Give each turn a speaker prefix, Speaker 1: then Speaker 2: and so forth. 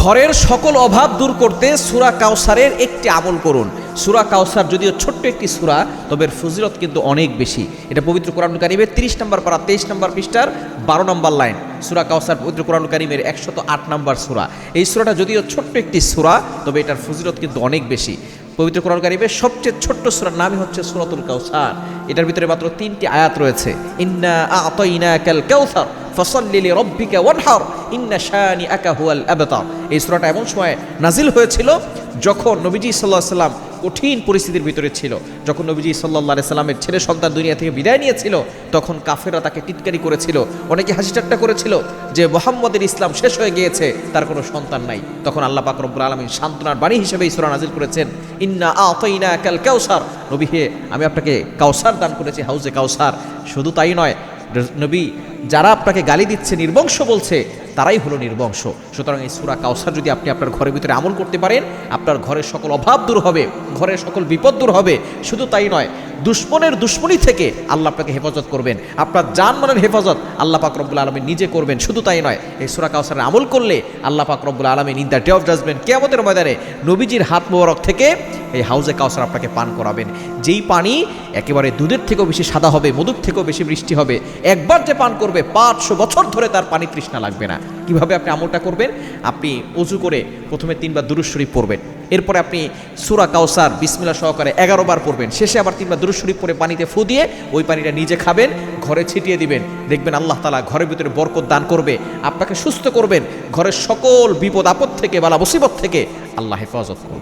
Speaker 1: ঘরের সকল অভাব দূর করতে সূরা কাউসারের একটি আমল করুন। সূরা কাউসার যদিও ছোট্ট একটি সূরা, তবে এর ফজিলত কিন্তু অনেক বেশি। এটা পবিত্র কোরআনুল কারীমের 30 নম্বর পারা 23 নম্বর পৃষ্ঠার 12 নম্বর লাইন। সূরা কাউসার পবিত্র কোরআনুল কারীমের 108 নম্বর সূরা। এই সূরাটা যদিও ছোট্ট একটি সূরা, তবে এটার ফজিলত কিন্তু অনেক বেশি। পবিত্র কোরআন কারীমের সবচেয়ে ছোট্ট সূরার নামই হচ্ছে সূরাতুল কাউসার। এটার ভিতরে মাত্র 3টি আয়াত রয়েছে। ইন্না আ'তাইনাকাল কাউসার ফাসাল্লি লিরাব্বিকা ওয়ানহার ইন্না শানিআকা হুয়াল আবতার। এই সূরাটা এমন সময় নাজিল হয়েছিল যখন নবীজি সাল্লাল্লাহু আলাইহি সাল্লাম কঠিন পরিস্থিতির ভিতরে ছিল। যখন নবীজি সাল্লাল্লাহু আলাইহি সাল্লামের ছেলে সন্তান দুনিয়া থেকে বিদায় নিয়েছিল, তখন কাফেররা তাকে টিটকারি করেছিল, অনেকে হাসি ঠাট্টা করেছিল যে মুহাম্মদের ইসলাম শেষ হয়ে গিয়েছে, তার কোনো সন্তান নাই। তখন আল্লাহ পাক রব্বুল আলামিন সান্ত্বনার বাণী হিসেবে এই সূরা নাজিল করেছেন, ইন্না আ'তাইনাকাল কাউসার। নবী হে, আমি আপনাকে কাউসার দান করেছি, হাউজে কাউসার। শুধু তাই নয় নবী, যারা আপনাকে গালি দিচ্ছে, নির্বংশ বলছে, তারাই হলো নির্বংশ। সুতরাং এই সূরা কাউসার যদি আপনি আপনার ঘরের ভিতরে আমল করতে পারেন, আপনার ঘরের সকল অভাব দূর হবে, ঘরের সকল বিপদ দূর হবে। শুধু তাই নয়, দুশ্মনের দুশ্মনী থেকে আল্লাহ আপনাকে হেফাজত করবেন, আপনার জানমালের হেফাজত আল্লাহ পাক রব্বুল আলামিন নিজে করবেন। শুধু তাই নয়, এই সূরা কাউসারের আমল করলে আল্লাহ পাক রব্বুল আলামিন in the day of judgement, কিয়ামতের ময়দানে নবীজির হাত মোবারক থেকে এই হাউজে কাউসার আপনাকে পান করাবেন, যেই পানি একেবারে দুধের থেকেও বেশি সাদা হবে, মধুর থেকেও বেশি মিষ্টি হবে। একবার যে পান করবে 500 বছর ধরে তার পানি তৃষ্ণা লাগবে না। কিভাবে আপনি আমলটা করবেন? আপনি ওযু করে প্রথমে 3 বার দুরূদ শরীফ পড়বেন, এরপরে আপনি সূরা কাউসার বিসমিল্লাহ সহকারে 11 বার পড়বেন, শেষে আবার 3 বার দুরূদ শরীফ পড়ে পানিতে ফু দিয়ে ওই পানিটা নিজে খাবেন, ঘরে ছিটিয়ে দিবেন। দেখবেন আল্লাহ তাআলা ঘরের ভিতরে বরকত দান করবে, আপনাকে সুস্থ করবেন, ঘরের সকল বিপদ আপদ থেকে, বালা মুসিবত থেকে আল্লাহ হেফাজত করবে।